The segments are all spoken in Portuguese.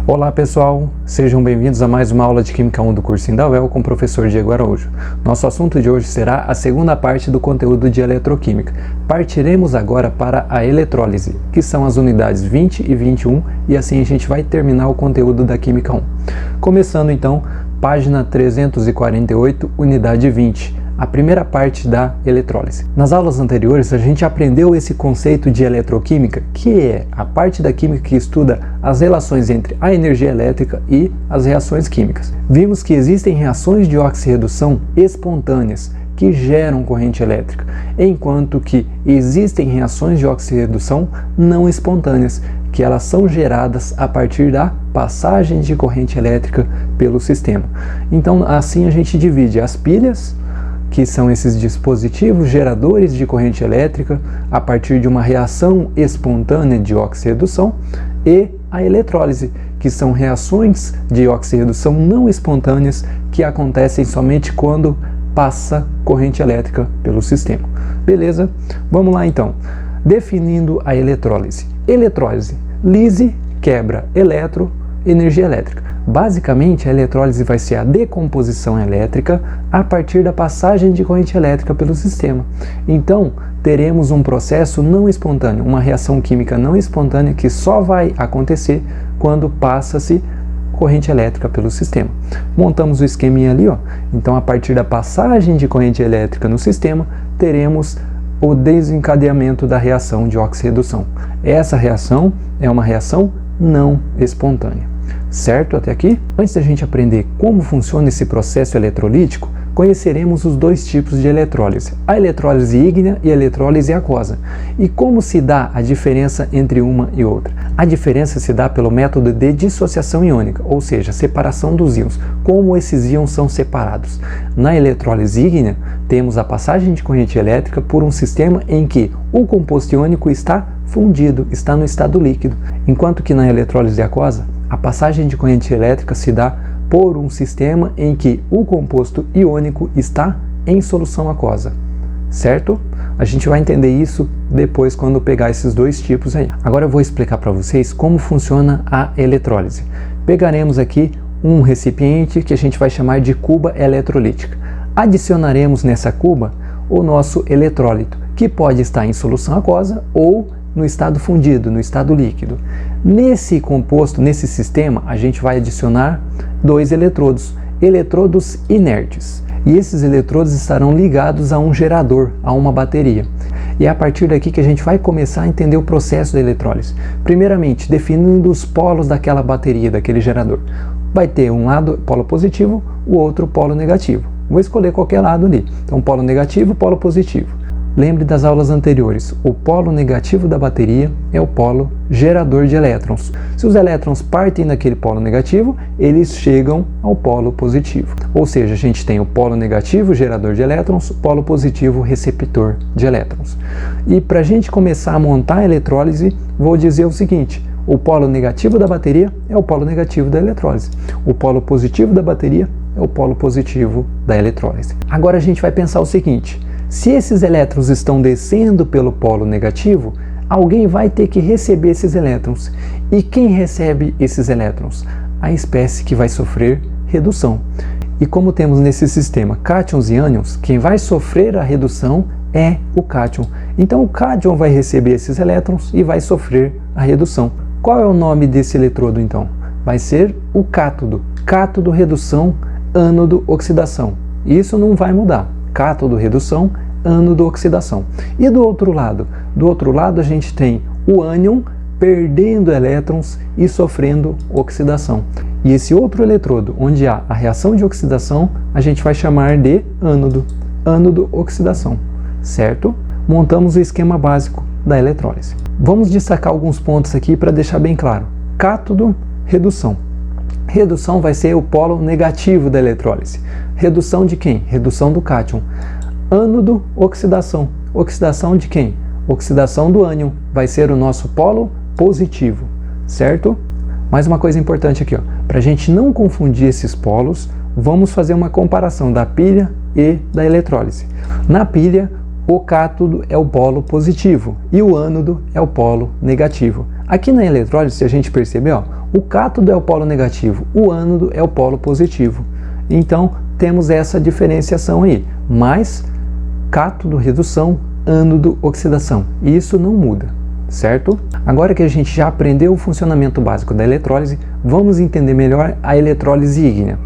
Olá pessoal, sejam bem-vindos a mais uma aula de Química 1 do cursinho da UEL com o professor Diego Araújo. Nosso assunto de hoje será a segunda parte do conteúdo de eletroquímica. Partiremos agora para a eletrólise, que são as unidades 20 e 21, e assim a gente vai terminar o conteúdo da Química 1. Começando então, página 348, unidade 20. A primeira parte da eletrólise. Nas aulas anteriores a gente aprendeu esse conceito de eletroquímica, que é a parte da química que estuda as relações entre a energia elétrica e as reações químicas. Vimos que existem reações de oxirredução espontâneas que geram corrente elétrica, enquanto que existem reações de oxirredução não espontâneas, que elas são geradas a partir da passagem de corrente elétrica pelo sistema. Então assim a gente divide as pilhas, que são esses dispositivos geradores de corrente elétrica a partir de uma reação espontânea de oxirredução, e a eletrólise, que são reações de oxirredução não espontâneas que acontecem somente quando passa corrente elétrica pelo sistema. Beleza? Vamos lá então. Definindo a eletrólise. Eletrólise, lise, quebra, eletro, energia elétrica. Basicamente, a eletrólise vai ser a decomposição elétrica a partir da passagem de corrente elétrica pelo sistema. Então, teremos um processo não espontâneo, uma reação química não espontânea que só vai acontecer quando passa-se corrente elétrica pelo sistema. Montamos o esqueminha ali, ó. Então, a partir da passagem de corrente elétrica no sistema, teremos o desencadeamento da reação de oxirredução. Essa reação é uma reação não espontânea. Certo até aqui? Antes da gente aprender como funciona esse processo eletrolítico, conheceremos os dois tipos de eletrólise, a eletrólise ígnea e a eletrólise aquosa. E como se dá a diferença entre uma e outra? A diferença se dá pelo método de dissociação iônica, ou seja, separação dos íons, como esses íons são separados. Na eletrólise ígnea, temos a passagem de corrente elétrica por um sistema em que o composto iônico está fundido, está no estado líquido, enquanto que na eletrólise aquosa, a passagem de corrente elétrica se dá por um sistema em que o composto iônico está em solução aquosa, certo? A gente vai entender isso depois quando pegar esses dois tipos aí. Agora eu vou explicar para vocês como funciona a eletrólise. Pegaremos aqui um recipiente que a gente vai chamar de cuba eletrolítica. Adicionaremos nessa cuba o nosso eletrólito, que pode estar em solução aquosa ou no estado fundido, no estado líquido. Nesse composto, nesse sistema, a gente vai adicionar dois eletrodos inertes. E esses eletrodos estarão ligados a um gerador, a uma bateria. E é a partir daqui que a gente vai começar a entender o processo da eletrólise. Primeiramente, definindo os polos daquela bateria, daquele gerador. Vai ter um lado polo positivo, o outro polo negativo. Vou escolher qualquer lado ali. Então, polo negativo, polo positivo. Lembre das aulas anteriores, o polo negativo da bateria é o polo gerador de elétrons. Se os elétrons partem daquele polo negativo, eles chegam ao polo positivo. Ou seja, a gente tem o polo negativo, gerador de elétrons, o polo positivo, receptor de elétrons. E para a gente começar a montar a eletrólise, vou dizer o seguinte: o polo negativo da bateria é o polo negativo da eletrólise. O polo positivo da bateria é o polo positivo da eletrólise. Agora a gente vai pensar o seguinte: se esses elétrons estão descendo pelo polo negativo, alguém vai ter que receber esses elétrons. E quem recebe esses elétrons? A espécie que vai sofrer redução. E como temos nesse sistema cátions e ânions, quem vai sofrer a redução é o cátion. Então o cátion vai receber esses elétrons e vai sofrer a redução. Qual é o nome desse eletrodo então? Vai ser o cátodo. Cátodo, redução, ânodo, oxidação. Isso não vai mudar. Cátodo, redução, ânodo, oxidação. E do outro lado? Do outro lado a gente tem o ânion perdendo elétrons e sofrendo oxidação. E esse outro eletrodo, onde há a reação de oxidação, a gente vai chamar de ânodo. Ânodo, oxidação. Certo? Montamos o esquema básico da eletrólise. Vamos destacar alguns pontos aqui para deixar bem claro. Cátodo, redução. Redução vai ser o polo negativo da eletrólise. Redução de quem? Redução do cátion. Ânodo, oxidação. Oxidação de quem? Oxidação do ânion. Vai ser o nosso polo positivo, certo? Mais uma coisa importante aqui, ó. Para a gente não confundir esses polos, vamos fazer uma comparação da pilha e da eletrólise. Na pilha, o cátodo é o polo positivo e o ânodo é o polo negativo. Aqui na eletrólise, se a gente perceber, ó, O cátodo é o polo negativo, o ânodo é o polo positivo. Então, temos essa diferenciação aí, mas cátodo, redução, ânodo, oxidação. E isso não muda, certo? Agora que a gente já aprendeu o funcionamento básico da eletrólise, vamos entender melhor a eletrólise ígnea.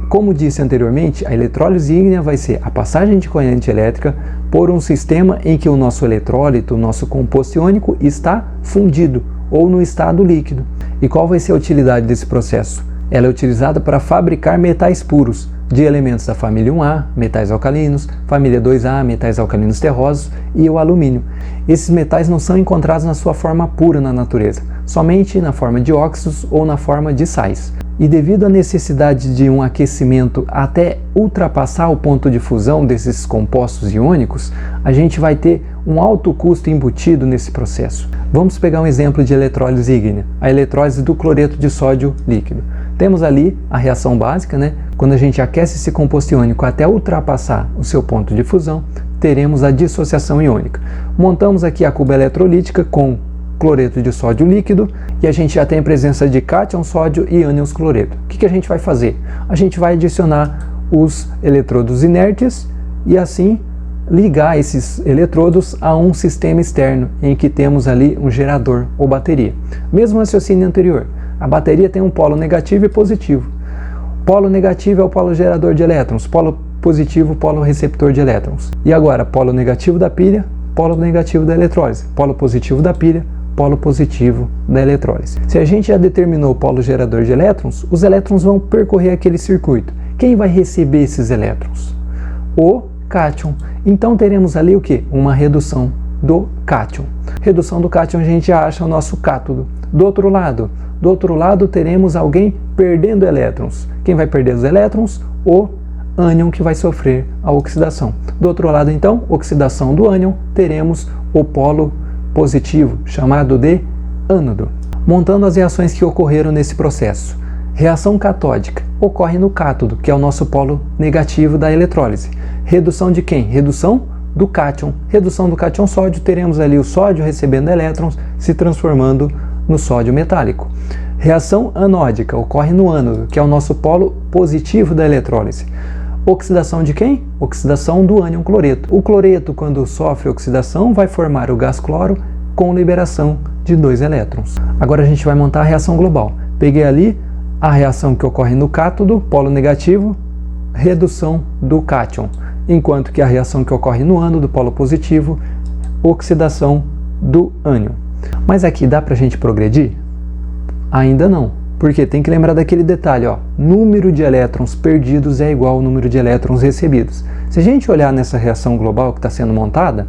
Como disse anteriormente, a eletrólise ígnea vai ser a passagem de corrente elétrica por um sistema em que o nosso eletrólito, o nosso composto iônico, está fundido ou no estado líquido. E qual vai ser a utilidade desse processo? Ela é utilizada para fabricar metais puros, de elementos da família 1A, metais alcalinos, família 2A, metais alcalinos terrosos e o alumínio. Esses metais não são encontrados na sua forma pura na natureza, somente na forma de óxidos ou na forma de sais. E devido à necessidade de um aquecimento até ultrapassar o ponto de fusão desses compostos iônicos, a gente vai ter um alto custo embutido nesse processo. Vamos pegar um exemplo de eletrólise ígnea, a eletrólise do cloreto de sódio líquido. Temos ali a reação básica, né? Quando a gente aquece esse composto iônico até ultrapassar o seu ponto de fusão, teremos a dissociação iônica. Montamos aqui a cuba eletrolítica com cloreto de sódio líquido e a gente já tem a presença de cátion sódio e ânions cloreto. O que a gente vai fazer? A gente vai adicionar os eletrodos inertes e assim ligar esses eletrodos a um sistema externo em que temos ali um gerador ou bateria. Mesmo raciocínio anterior, a bateria tem um polo negativo e positivo. Polo negativo é o polo gerador de elétrons, polo positivo, polo receptor de elétrons. E agora, polo negativo da pilha, polo negativo da eletrólise, polo positivo da pilha, polo positivo da eletrólise. Se a gente já determinou o polo gerador de elétrons, os elétrons vão percorrer aquele circuito. Quem vai receber esses elétrons? O cátion. Então teremos ali o que? Uma redução do cátion. Redução do cátion a gente já acha o nosso cátodo. Do outro lado teremos alguém perdendo elétrons. Quem vai perder os elétrons? O ânion que vai sofrer a oxidação. Do outro lado então, oxidação do ânion, teremos o polo positivo, chamado de ânodo. Montando as reações que ocorreram nesse processo. Reação catódica ocorre no cátodo, que é o nosso polo negativo da eletrólise. Redução de quem? Redução do cátion. Redução do cátion sódio, teremos ali o sódio recebendo elétrons, se transformando no sódio metálico. Reação anódica ocorre no ânodo, que é o nosso polo positivo da eletrólise. Oxidação de quem? Oxidação do ânion cloreto. O cloreto, quando sofre oxidação, vai formar o gás cloro com liberação de 2 elétrons. Agora a gente vai montar a reação global. Peguei ali a reação que ocorre no cátodo, polo negativo, redução do cátion, enquanto que a reação que ocorre no ânodo, polo positivo, oxidação do ânion. Mas aqui dá pra gente progredir? Ainda não. Porque tem que lembrar daquele detalhe, ó, número de elétrons perdidos é igual ao número de elétrons recebidos. Se a gente olhar nessa reação global que está sendo montada,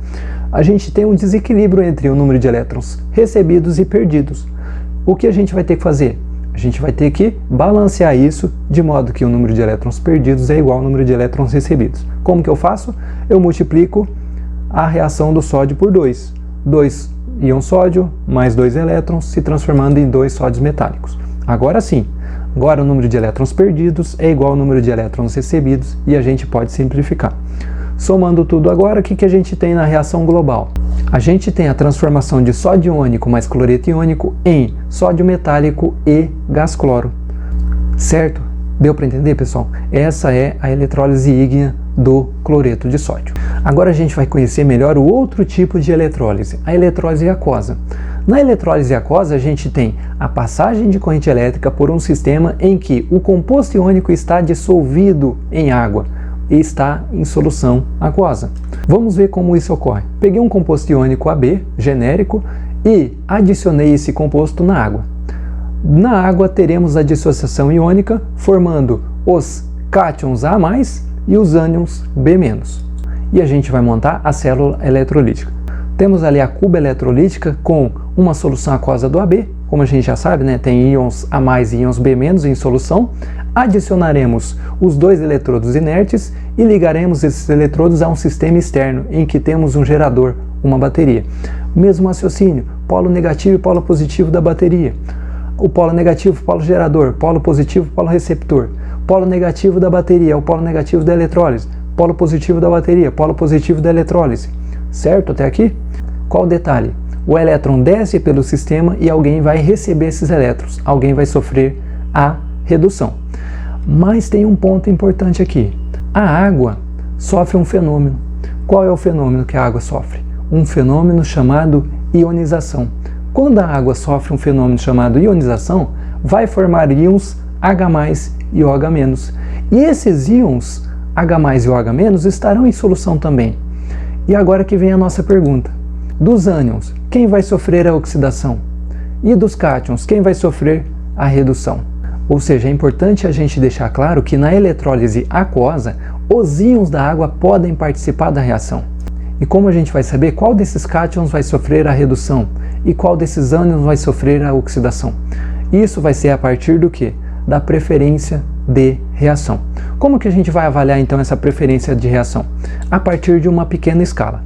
a gente tem um desequilíbrio entre o número de elétrons recebidos e perdidos. O que a gente vai ter que fazer? A gente vai ter que balancear isso de modo que o número de elétrons perdidos é igual ao número de elétrons recebidos. Como que eu faço? Eu multiplico a reação do sódio por 2. 2 íon sódio mais 2 elétrons se transformando em 2 sódios metálicos. Agora sim, agora o número de elétrons perdidos é igual ao número de elétrons recebidos e a gente pode simplificar. Somando tudo agora, o que a gente tem na reação global? A gente tem a transformação de sódio iônico mais cloreto iônico em sódio metálico e gás cloro. Certo? Deu para entender, pessoal? Essa é a eletrólise ígnea do cloreto de sódio. Agora a gente vai conhecer melhor o outro tipo de eletrólise, a eletrólise aquosa. Na eletrólise aquosa, a gente tem a passagem de corrente elétrica por um sistema em que o composto iônico está dissolvido em água e está em solução aquosa. Vamos ver como isso ocorre. Peguei um composto iônico AB, genérico, e adicionei esse composto na água. Na água teremos a dissociação iônica, formando os cátions A+, e os ânions B-. E a gente vai montar a célula eletrolítica. Temos ali a cuba eletrolítica com uma solução aquosa do AB, como a gente já sabe, né, tem íons A+ e íons B- em solução. Adicionaremos os 2 eletrodos inertes e ligaremos esses eletrodos a um sistema externo em que temos um gerador, uma bateria. Mesmo raciocínio, polo negativo e polo positivo da bateria. O polo negativo, polo gerador, polo positivo, polo receptor. Polo negativo da bateria é o polo negativo da eletrólise, polo positivo da bateria, polo positivo da eletrólise. Certo até aqui? Qual o detalhe? O elétron desce pelo sistema e alguém vai receber esses elétrons, alguém vai sofrer a redução. Mas tem um ponto importante aqui. A água sofre um fenômeno. Qual é o fenômeno que a água sofre? Um fenômeno chamado ionização. Quando a água sofre um fenômeno chamado ionização, vai formar íons H+ e OH-. E esses íons H+ e OH- estarão em solução também. E agora que vem a nossa pergunta. Dos ânions, quem vai sofrer a oxidação? E dos cátions, quem vai sofrer a redução? Ou seja, é importante a gente deixar claro que na eletrólise aquosa, os íons da água podem participar da reação. E como a gente vai saber qual desses cátions vai sofrer a redução e qual desses ânions vai sofrer a oxidação? Isso vai ser a partir do quê? Da preferência de reação. Como que a gente vai avaliar então essa preferência de reação? A partir de uma pequena escala.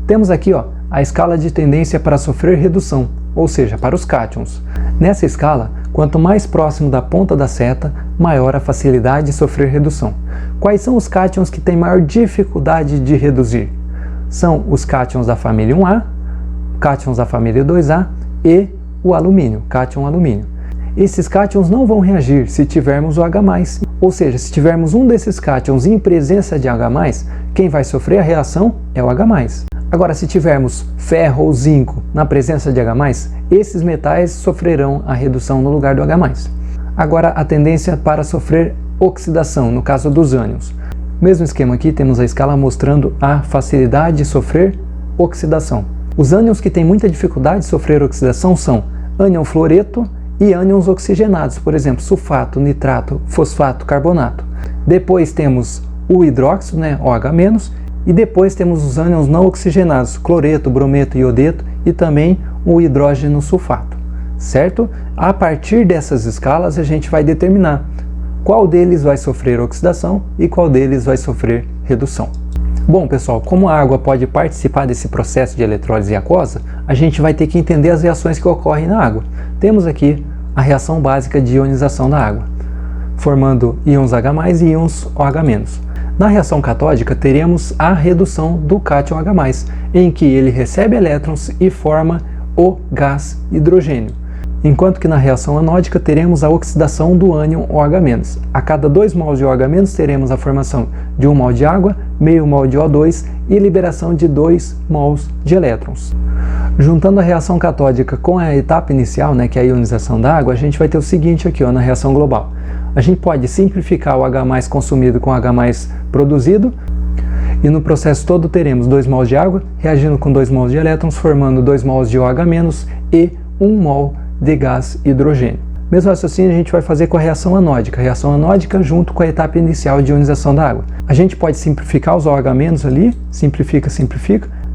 Temos aqui a escala de tendência para sofrer redução, ou seja, para os cátions. Nessa escala, quanto mais próximo da ponta da seta, maior a facilidade de sofrer redução. Quais são os cátions que têm maior dificuldade de reduzir? São os cátions da família 1A, cátions da família 2A e o alumínio, cátion alumínio. Esses cátions não vão reagir se tivermos o H+, ou seja, se tivermos um desses cátions em presença de H+, quem vai sofrer a reação é o H+. Agora, se tivermos ferro ou zinco na presença de H+, esses metais sofrerão a redução no lugar do H+. Agora, a tendência para sofrer oxidação, no caso dos ânions. Mesmo esquema aqui, temos a escala mostrando a facilidade de sofrer oxidação. Os ânions que têm muita dificuldade de sofrer oxidação são ânion fluoreto e ânions oxigenados, por exemplo, sulfato, nitrato, fosfato, carbonato. Depois temos o hidróxido, OH-, e depois temos os ânions não oxigenados, cloreto, brometo, iodeto e também o hidrogênio sulfato, certo? A partir dessas escalas a gente vai determinar qual deles vai sofrer oxidação e qual deles vai sofrer redução. Bom, pessoal, como a água pode participar desse processo de eletrólise aquosa, a gente vai ter que entender as reações que ocorrem na água. Temos aqui a reação básica de ionização da água, formando íons H+ e íons OH-. Na reação catódica, teremos a redução do cátion H+, em que ele recebe elétrons e forma o gás hidrogênio. Enquanto que na reação anódica, teremos a oxidação do ânion OH-. A cada 2 mols de OH- teremos a formação de 1 mol de água, meio mol de O2 e liberação de 2 mols de elétrons. Juntando a reação catódica com a etapa inicial, que é a ionização da água, a gente vai ter o seguinte aqui na reação global. A gente pode simplificar o H+ consumido com H+ produzido, e no processo todo teremos 2 mols de água reagindo com 2 mols de elétrons, formando 2 mols de OH- e 1 mol de gás hidrogênio. Mesmo raciocínio a gente vai fazer com a reação anódica junto com a etapa inicial de ionização da água. A gente pode simplificar os OH- ali, simplifica,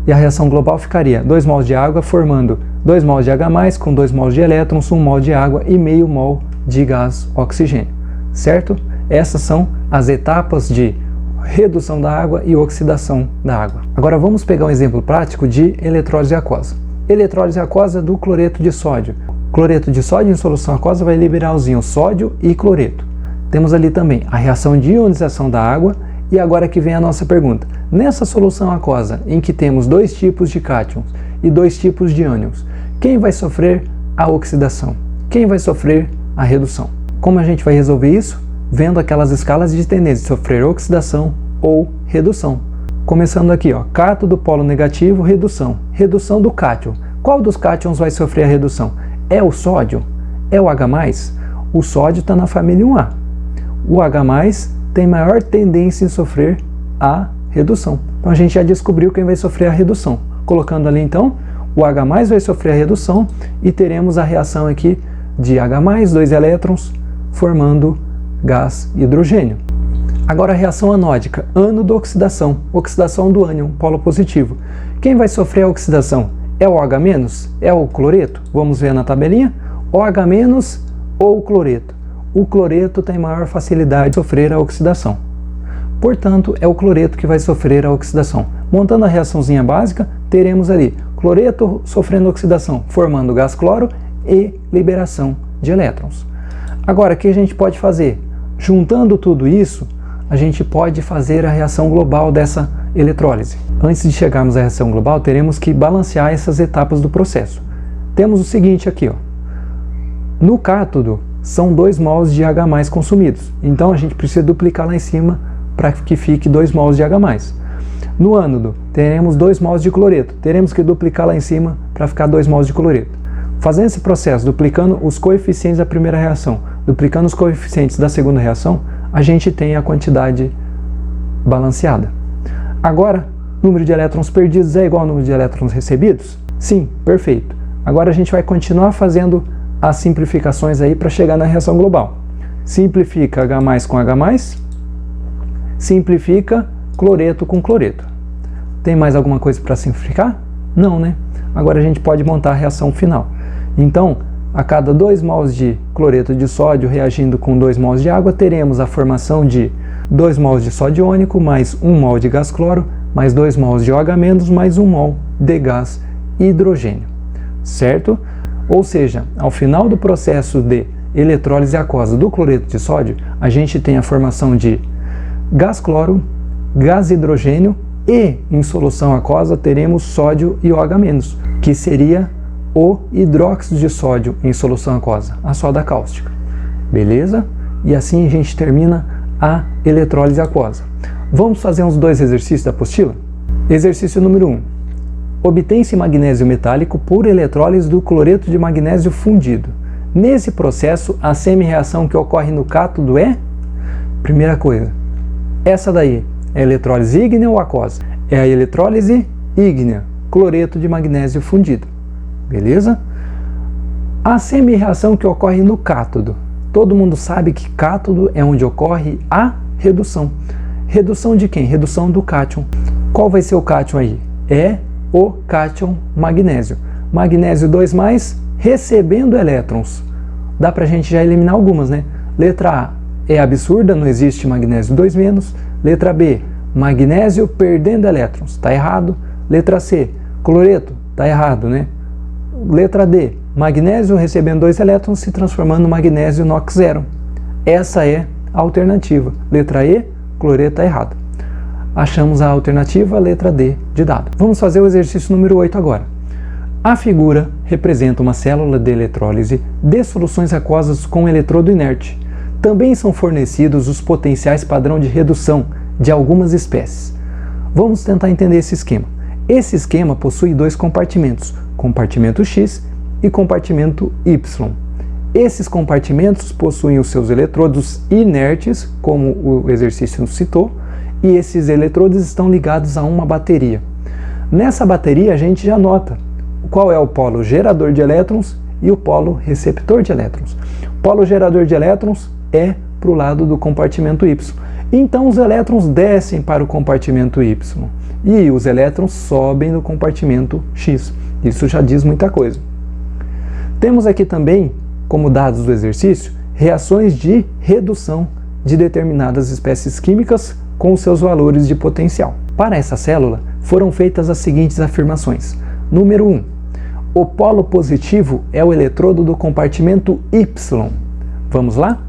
e a reação global ficaria 2 mols de água formando 2 mols de H+ com 2 mols de elétrons, 1 mol de água e meio mol de gás oxigênio. Certo? Essas são as etapas de redução da água e oxidação da água. Agora vamos pegar um exemplo prático de eletrólise aquosa. Eletrólise aquosa do cloreto de sódio. Cloreto de sódio em solução aquosa vai liberar os íons sódio e cloreto. Temos ali também a reação de ionização da água e agora que vem a nossa pergunta. Nessa solução aquosa em que temos 2 tipos de cátions e 2 tipos de ânions, quem vai sofrer a oxidação? Quem vai sofrer a redução? Como a gente vai resolver isso? Vendo aquelas escalas de tendência de sofrer oxidação ou redução. Começando aqui, cátodo do polo negativo, redução. Redução do cátion. Qual dos cátions vai sofrer a redução? É o sódio? É o H+? O sódio está na família 1A. O H+ tem maior tendência em sofrer a redução. Então a gente já descobriu quem vai sofrer a redução. Colocando ali então, o H+ vai sofrer a redução e teremos a reação aqui de H+, 2 elétrons, formando gás hidrogênio. Agora a reação anódica, ânodo oxidação, oxidação do ânion, polo positivo. Quem vai sofrer a oxidação? É o OH-? É o cloreto? Vamos ver na tabelinha. OH- ou o cloreto? O cloreto tem maior facilidade de sofrer a oxidação. Portanto, é o cloreto que vai sofrer a oxidação. Montando a reaçãozinha básica, teremos ali cloreto sofrendo oxidação, formando gás cloro e liberação de elétrons. Agora, o que a gente pode fazer? Juntando tudo isso, a gente pode fazer a reação global dessa eletrólise. Antes de chegarmos à reação global, teremos que balancear essas etapas do processo. Temos o seguinte aqui, ó. No cátodo, são 2 mols de H+ consumidos. Então, a gente precisa duplicar lá em cima para que fique 2 mols de H+. No ânodo, teremos 2 mols de cloreto. Teremos que duplicar lá em cima para ficar 2 mols de cloreto. Fazendo esse processo, duplicando os coeficientes da primeira reação, duplicando os coeficientes da segunda reação, a gente tem a quantidade balanceada. Agora, número de elétrons perdidos é igual ao número de elétrons recebidos? Sim, perfeito. Agora a gente vai continuar fazendo as simplificações aí para chegar na reação global. Simplifica H+ com H+, simplifica cloreto com cloreto. Tem mais alguma coisa para simplificar? Não, né? Agora a gente pode montar a reação final. Então, a cada 2 mols de cloreto de sódio reagindo com 2 mols de água, teremos a formação de 2 mols de sódio iônico, mais 1 mol de gás cloro, mais 2 mols de OH-, mais 1 mol de gás hidrogênio. Certo? Ou seja, ao final do processo de eletrólise aquosa do cloreto de sódio, a gente tem a formação de gás cloro, gás hidrogênio e, em solução aquosa, teremos sódio e OH-, que seria o hidróxido de sódio em solução aquosa, a soda cáustica. Beleza? E assim a gente termina a eletrólise aquosa. Vamos fazer uns 2 exercícios da apostila? Exercício número 1. Obtém-se magnésio metálico por eletrólise do cloreto de magnésio fundido. Nesse processo, a semi-reação que ocorre no cátodo é? Primeira coisa, essa daí é a eletrólise ígnea ou aquosa? É a eletrólise ígnea, cloreto de magnésio fundido. Beleza? A semi-reação que ocorre no cátodo. Todo mundo sabe que cátodo é onde ocorre a redução. Redução de quem? Redução do cátion. Qual vai ser o cátion aí? É o cátion magnésio. Magnésio 2+, recebendo elétrons. Dá pra gente já eliminar algumas, né? Letra A é absurda, não existe magnésio 2-. Letra B, magnésio perdendo elétrons. Tá errado. Letra C, cloreto. Tá errado, né? Letra D, magnésio recebendo 2 elétrons se transformando em magnésio NOx 0. Essa é a alternativa. Letra E, cloreto está errado. Achamos a alternativa, letra D, de dado. Vamos fazer o exercício número 8 agora. A figura representa uma célula de eletrólise de soluções aquosas com eletrodo inerte. Também são fornecidos os potenciais padrão de redução de algumas espécies. Vamos tentar entender esse esquema. Esse esquema possui 2 compartimentos, compartimento X e compartimento Y. Esses compartimentos possuem os seus eletrodos inertes, como o exercício nos citou, e esses eletrodos estão ligados a uma bateria. Nessa bateria a gente já nota qual é o polo gerador de elétrons e o polo receptor de elétrons. O polo gerador de elétrons é para o lado do compartimento Y. Então os elétrons descem para o compartimento Y e os elétrons sobem no compartimento X. Isso já diz muita coisa. Temos aqui também, como dados do exercício, reações de redução de determinadas espécies químicas com seus valores de potencial. Para essa célula, foram feitas as seguintes afirmações. Número 1. O polo positivo é o eletrodo do compartimento Y. Vamos lá?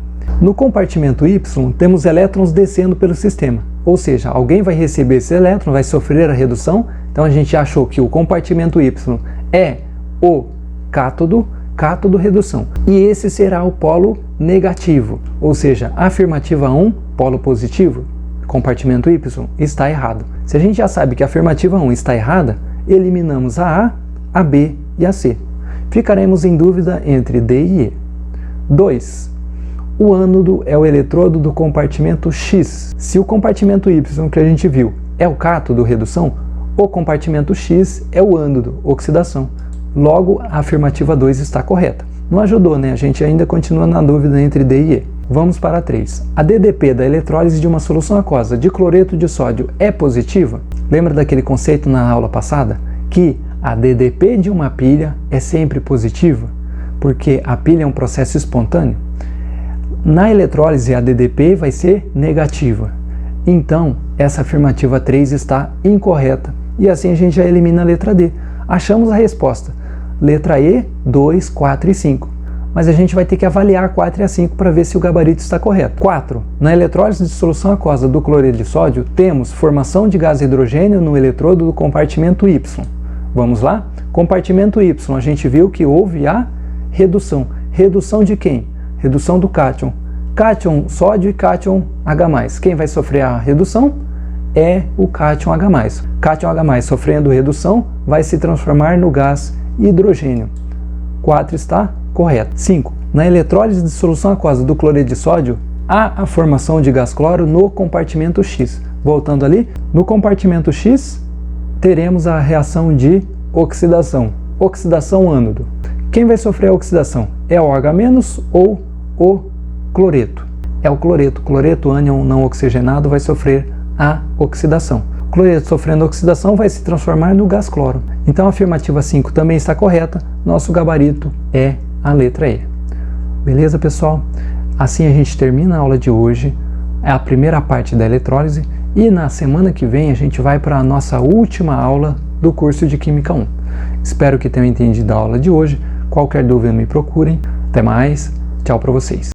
No compartimento Y, temos elétrons descendo pelo sistema. Ou seja, alguém vai receber esse elétron, vai sofrer a redução. Então a gente achou que o compartimento Y é o cátodo, cátodo redução. E esse será o polo negativo. Ou seja, a afirmativa 1, polo positivo, compartimento Y, está errado. Se a gente já sabe que a afirmativa 1 está errada, eliminamos a A, a B e a C. Ficaremos em dúvida entre D e E. 2. O ânodo é o eletrodo do compartimento X. Se o compartimento Y que a gente viu é o cátodo, redução, o compartimento X é o ânodo, oxidação. Logo, a afirmativa 2 está correta. Não ajudou, né? A gente ainda continua na dúvida entre D e E. Vamos para 3. A DDP da eletrólise de uma solução aquosa de cloreto de sódio é positiva? Lembra daquele conceito na aula passada? Que a DDP de uma pilha é sempre positiva? Porque a pilha é um processo espontâneo? Na eletrólise, a DDP vai ser negativa. Então, essa afirmativa 3 está incorreta. E assim a gente já elimina a letra D. Achamos a resposta. Letra E, 2, 4 e 5. mas a gente vai ter que avaliar a 4 e a 5 para ver se o gabarito está correto. 4. Na eletrólise de solução aquosa do cloreto de sódio, temos formação de gás hidrogênio no eletrodo do compartimento Y. Vamos lá? Compartimento Y, a gente viu que houve a redução. Redução de quem? Redução do cátion. Cátion sódio e cátion H+. Quem vai sofrer a redução? É o cátion H+. Cátion H+, sofrendo redução, vai se transformar no gás hidrogênio. 4 está correto. 5. Na eletrólise de solução aquosa do cloreto de sódio, há a formação de gás cloro no compartimento X. Voltando ali, no compartimento X, teremos a reação de oxidação. Oxidação ânodo. Quem vai sofrer a oxidação? É o H- ou o cloreto? É o cloreto. Cloreto ânion não oxigenado vai sofrer a oxidação. O cloreto sofrendo oxidação vai se transformar no gás cloro. Então a afirmativa 5 também está correta. Nosso gabarito é a letra E. Beleza, pessoal? Assim a gente termina a aula de hoje. É a primeira parte da eletrólise. E na semana que vem a gente vai para a nossa última aula do curso de Química 1. Espero que tenham entendido a aula de hoje. Qualquer dúvida me procurem. Até mais. Tchau para vocês.